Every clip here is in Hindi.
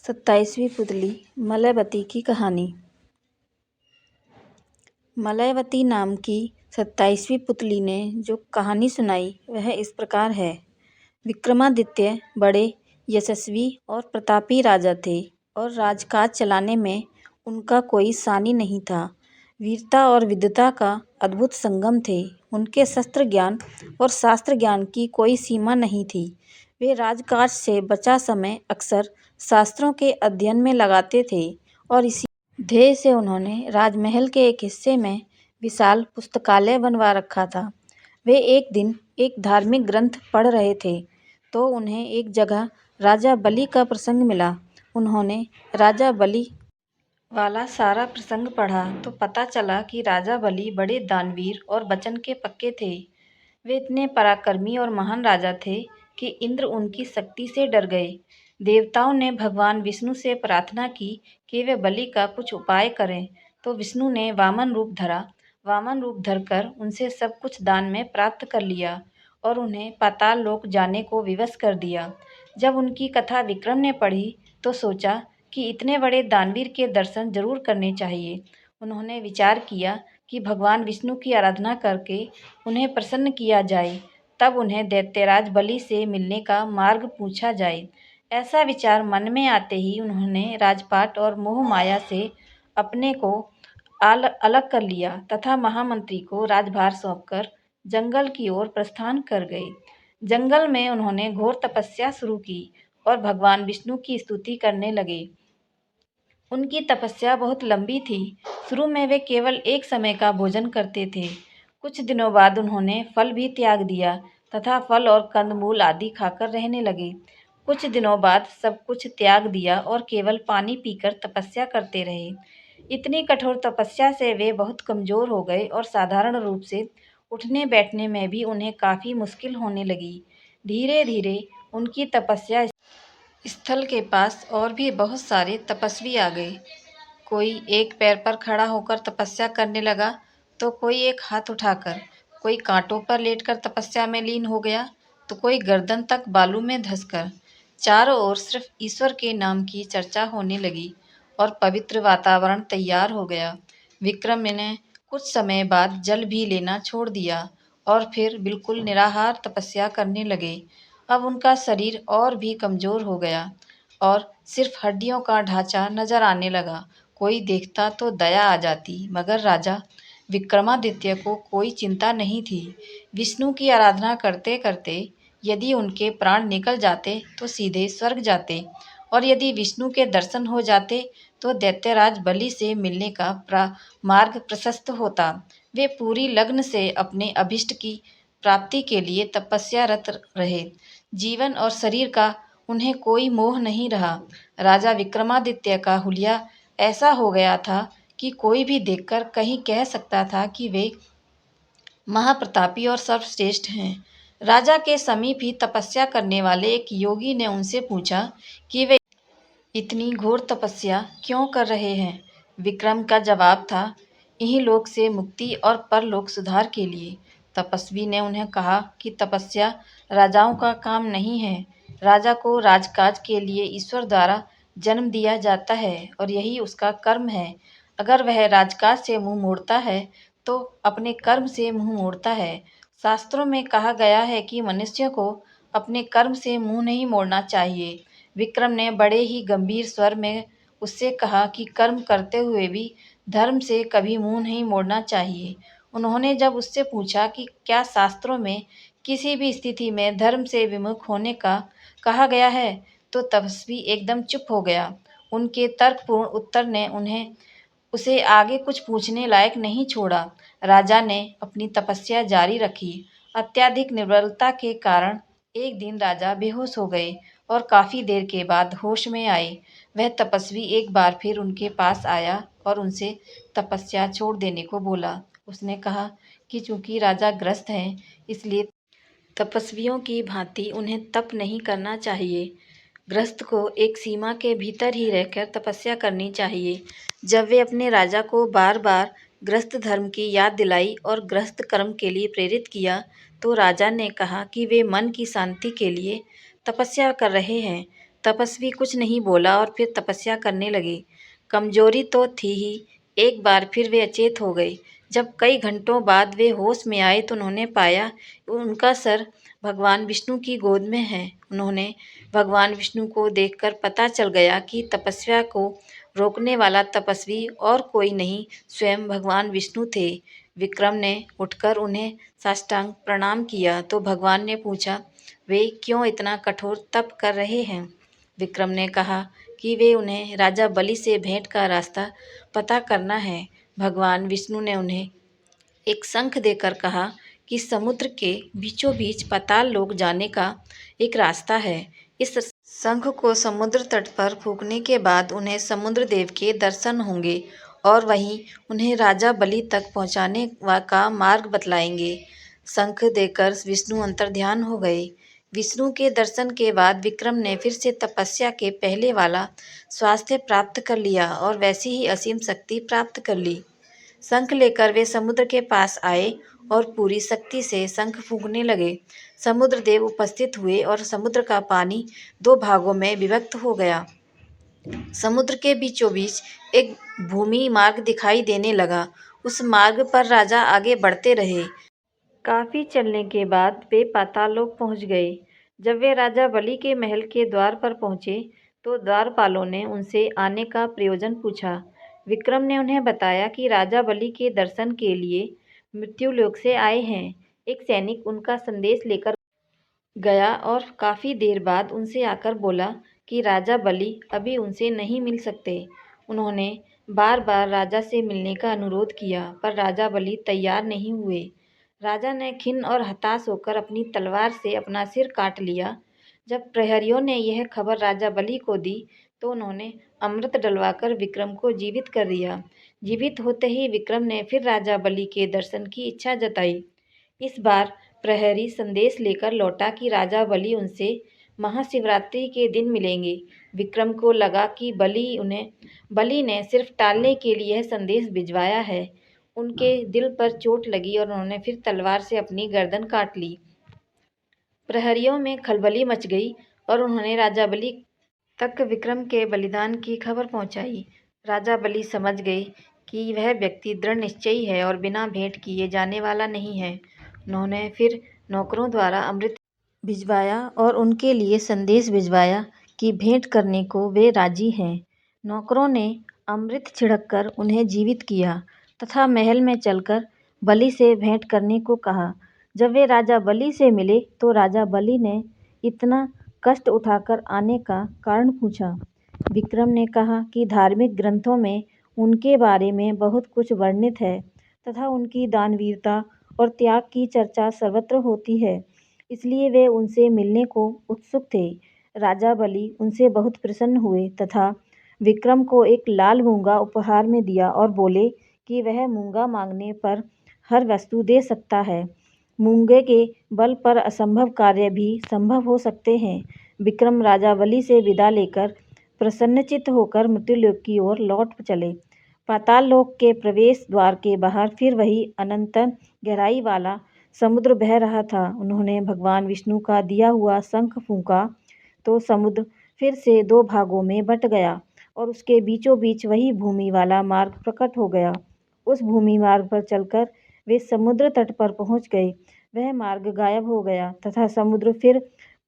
27वीं पुतली मलयवती की कहानी। मलयवती नाम की 27वीं पुतली ने जो कहानी सुनाई वह इस प्रकार है। विक्रमादित्य बड़े यशस्वी और प्रतापी राजा थे और राजकाज चलाने में उनका कोई सानी नहीं था। वीरता और विद्वता का अद्भुत संगम थे। उनके शस्त्र ज्ञान और शास्त्र ज्ञान की कोई सीमा नहीं थी। वे राजकाज से बचा समय अक्सर शास्त्रों के अध्ययन में लगाते थे और इसी ध्येय से उन्होंने राजमहल के एक हिस्से में विशाल पुस्तकालय बनवा रखा था। वे एक दिन एक धार्मिक ग्रंथ पढ़ रहे थे तो उन्हें एक जगह राजा बलि का प्रसंग मिला। उन्होंने राजा बलि वाला सारा प्रसंग पढ़ा तो पता चला कि राजा बलि बड़े दानवीर और वचन के पक्के थे। वे इतने पराक्रमी और महान राजा थे कि इंद्र उनकी शक्ति से डर गए। देवताओं ने भगवान विष्णु से प्रार्थना की कि वे बलि का कुछ उपाय करें तो विष्णु ने वामन रूप धरा। वामन रूप धरकर उनसे सब कुछ दान में प्राप्त कर लिया और उन्हें पाताल लोक जाने को विवश कर दिया। जब उनकी कथा विक्रम ने पढ़ी तो सोचा कि इतने बड़े दानवीर के दर्शन जरूर करने चाहिए। उन्होंने विचार किया कि भगवान विष्णु की आराधना करके उन्हें प्रसन्न किया जाए, तब उन्हें दैत्यराज बलि से मिलने का मार्ग पूछा जाए। ऐसा विचार मन में आते ही उन्होंने राजपाट और मोह माया से अपने को अलग कर लिया तथा महामंत्री को राजभार सौंपकर जंगल की ओर प्रस्थान कर गए। जंगल में उन्होंने घोर तपस्या शुरू की और भगवान विष्णु की स्तुति करने लगे। उनकी तपस्या बहुत लंबी थी। शुरू में वे केवल एक समय का भोजन करते थे। कुछ दिनों बाद उन्होंने फल भी त्याग दिया तथा फल और कंदमूल आदि खाकर रहने लगे। कुछ दिनों बाद सब कुछ त्याग दिया और केवल पानी पीकर तपस्या करते रहे। इतनी कठोर तपस्या से वे बहुत कमजोर हो गए और साधारण रूप से उठने बैठने में भी उन्हें काफ़ी मुश्किल होने लगी। धीरे धीरे उनकी तपस्या स्थल के पास और भी बहुत सारे तपस्वी आ गए। कोई एक पैर पर खड़ा होकर तपस्या करने लगा तो कोई एक हाथ उठाकर, कोई कांटों पर लेटकर तपस्या में लीन हो गया तो कोई गर्दन तक बालू में धंसकर। चारों ओर सिर्फ ईश्वर के नाम की चर्चा होने लगी और पवित्र वातावरण तैयार हो गया। विक्रम ने कुछ समय बाद जल भी लेना छोड़ दिया और फिर बिल्कुल निराहार तपस्या करने लगे। अब उनका शरीर और भी कमजोर हो गया और सिर्फ हड्डियों का ढांचा नजर आने लगा। कोई देखता तो दया आ जाती, मगर राजा विक्रमादित्य को कोई चिंता नहीं थी। विष्णु की आराधना करते करते यदि उनके प्राण निकल जाते तो सीधे स्वर्ग जाते और यदि विष्णु के दर्शन हो जाते तो दैत्यराज बलि से मिलने का मार्ग प्रशस्त होता। वे पूरी लगन से अपने अभिष्ट की प्राप्ति के लिए तपस्यारत रहे। जीवन और शरीर का उन्हें कोई मोह नहीं रहा। राजा विक्रमादित्य का हुलिया ऐसा हो गया था कि कोई भी देखकर कहीं कह सकता था कि वे महाप्रतापी और सर्वश्रेष्ठ हैं। राजा के समीप ही तपस्या करने वाले एक योगी ने उनसे पूछा कि वे इतनी घोर तपस्या क्यों कर रहे हैं। विक्रम का जवाब था, इन्हीं लोक से मुक्ति और परलोक सुधार के लिए। तपस्वी ने उन्हें कहा कि तपस्या राजाओं का काम नहीं है। राजा को राजकाज के लिए ईश्वर द्वारा जन्म दिया जाता है और यही उसका कर्म है। अगर वह राजकाज से मुंह मोड़ता है तो अपने कर्म से मुंह मोड़ता है। शास्त्रों में कहा गया है कि मनुष्य को अपने कर्म से मुंह नहीं मोड़ना चाहिए। विक्रम ने बड़े ही गंभीर स्वर में उससे कहा कि कर्म करते हुए भी धर्म से कभी मुंह नहीं मोड़ना चाहिए। उन्होंने जब उससे पूछा कि क्या शास्त्रों में किसी भी स्थिति में धर्म से विमुख होने का कहा गया है तो तपस्वी एकदम चुप हो गया। उनके तर्कपूर्ण उत्तर ने उसे आगे कुछ पूछने लायक नहीं छोड़ा। राजा ने अपनी तपस्या जारी रखी। अत्यधिक निर्बलता के कारण एक दिन राजा बेहोश हो गए और काफी देर के बाद होश में आए। वह तपस्वी एक बार फिर उनके पास आया और उनसे तपस्या छोड़ देने को बोला। उसने कहा कि चूंकि राजा ग्रस्त हैं इसलिए तपस्वियों की भांति उन्हें तप नहीं करना चाहिए। गृहस्थ को एक सीमा के भीतर ही रहकर तपस्या करनी चाहिए। जब वे अपने राजा को बार बार गृहस्थ धर्म की याद दिलाई और गृहस्थ कर्म के लिए प्रेरित किया तो राजा ने कहा कि वे मन की शांति के लिए तपस्या कर रहे हैं तपस्वी कुछ नहीं बोला और फिर तपस्या करने लगे। कमजोरी तो थी ही, एक बार फिर वे अचेत हो गए। जब कई घंटों बाद वे होश में आए तो उन्होंने पाया उनका सर भगवान विष्णु की गोद में है। उन्होंने भगवान विष्णु को देखकर पता चल गया कि तपस्या को रोकने वाला तपस्वी और कोई नहीं, स्वयं भगवान विष्णु थे। विक्रम ने उठकर उन्हें साष्टांग प्रणाम किया तो भगवान ने पूछा, वे क्यों इतना कठोर तप कर रहे हैं? विक्रम ने कहा कि वे उन्हें राजा बलि से भेंट का रास्ता पता करना है। भगवान विष्णु ने उन्हें एक शंख देकर कहा कि समुद्र के बीचों बीच पाताल लोक जाने का एक रास्ता है। इस शंख को समुद्र तट पर फूंकने के बाद उन्हें समुद्र देव के दर्शन होंगे और वहीं उन्हें राजा बलि तक पहुंचाने का मार्ग बतलाएंगे। शंख देकर विष्णु अंतर्ध्यान हो गए। विष्णु के दर्शन के बाद विक्रम ने फिर से तपस्या के पहले वाला स्वास्थ्य प्राप्त कर लिया और वैसी ही असीम शक्ति प्राप्त कर ली। शंख लेकर वे समुद्र के पास आए और पूरी शक्ति से शंख फूंकने लगे। समुद्र देव उपस्थित हुए और समुद्र का पानी दो भागों में विभक्त हो गया। समुद्र के बीचों बीच एक भूमि मार्ग दिखाई देने लगा। उस मार्ग पर राजा आगे बढ़ते रहे। काफी चलने के बाद वे पाताललोक पहुंच गए। जब वे राजा बलि के महल के द्वार पर पहुंचे तो द्वारपालों ने उनसे आने का प्रयोजन पूछा। विक्रम ने उन्हें बताया कि राजा बलि के दर्शन के लिए मृत्युलोक से आए हैं। एक सैनिक उनका संदेश लेकर गया और काफी देर बाद उनसे आकर बोला कि राजा बलि अभी उनसे नहीं मिल सकते। उन्होंने बार बार राजा से मिलने का अनुरोध किया पर राजा बलि तैयार नहीं हुए। राजा ने खिन्न और हताश होकर अपनी तलवार से अपना सिर काट लिया। जब प्रहरियों ने यह खबर राजा बलि को दी तो उन्होंने अमृत डलवाकर विक्रम को जीवित कर दिया। जीवित होते ही विक्रम ने फिर राजा बलि के दर्शन की इच्छा जताई। इस बार प्रहरी संदेश लेकर लौटा कि राजा बलि उनसे महाशिवरात्रि के दिन मिलेंगे। विक्रम को लगा कि बलि ने सिर्फ टालने के लिए यह संदेश भिजवाया है। उनके दिल पर चोट लगी और उन्होंने फिर तलवार से अपनी गर्दन काट ली। प्रहरियों में खलबली मच गई और उन्होंने राजा बलि तक विक्रम के बलिदान की खबर पहुंचाई। राजा बलि समझ गए कि वह व्यक्ति दृढ़ निश्चयी है और बिना भेंट किए जाने वाला नहीं है। उन्होंने फिर नौकरों द्वारा अमृत भिजवाया और उनके लिए संदेश भिजवाया कि भेंट करने को वे राजी हैं। नौकरों ने अमृत छिड़ककर उन्हें जीवित किया तथा महल में चलकर बलि से भेंट करने को कहा। जब वे राजा बलि से मिले तो राजा बलि ने इतना कष्ट उठाकर आने का कारण पूछा। विक्रम ने कहा कि धार्मिक ग्रंथों में उनके बारे में बहुत कुछ वर्णित है तथा उनकी दानवीरता और त्याग की चर्चा सर्वत्र होती है, इसलिए वे उनसे मिलने को उत्सुक थे। राजा बलि उनसे बहुत प्रसन्न हुए तथा विक्रम को एक लाल मूंगा उपहार में दिया और बोले कि वह मूंगा मांगने पर हर वस्तु दे सकता है। मूंगे के बल पर असंभव कार्य भी संभव हो सकते हैं। विक्रम राजा बलि से विदा लेकर प्रसन्नचित्त होकर मृत्युलोक की ओर लौट चले। पाताल लोक के प्रवेश द्वार के बाहर फिर वही अनंत गहराई वाला समुद्र बह रहा था। उन्होंने भगवान विष्णु का दिया हुआ शंख फूंका तो समुद्र फिर से दो भागों में बंट गया और उसके बीचों बीच वही भूमि वाला मार्ग प्रकट हो गया। उस भूमि मार्ग पर चलकर वे समुद्र तट पर पहुंच गए। वह मार्ग गायब हो गया तथा समुद्र फिर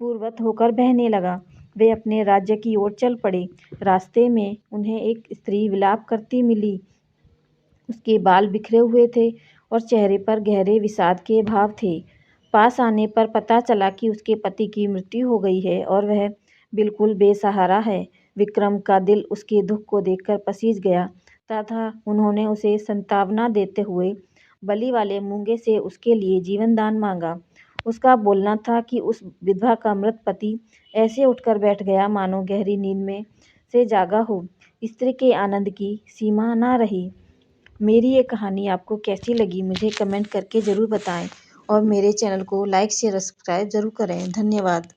पूर्ववत होकर बहने लगा। वे अपने राज्य की ओर चल पड़े। रास्ते में उन्हें एक स्त्री विलाप करती मिली। उसके बाल बिखरे हुए थे और चेहरे पर गहरे विषाद के भाव थे। पास आने पर पता चला कि उसके पति की मृत्यु हो गई है और वह बिल्कुल बेसहारा है। विक्रम का दिल उसके दुख को देखकर पसीज गया तथा उन्होंने उसे सांत्वना देते हुए बलि वाले मूंगे से उसके लिए जीवन दान मांगा। उसका बोलना था कि उस विधवा का मृत पति ऐसे उठकर बैठ गया मानो गहरी नींद में से जागा हो। स्त्री के आनंद की सीमा ना रही। मेरी ये कहानी आपको कैसी लगी मुझे कमेंट करके ज़रूर बताएं और मेरे चैनल को लाइक शेयर सब्सक्राइब ज़रूर करें। धन्यवाद।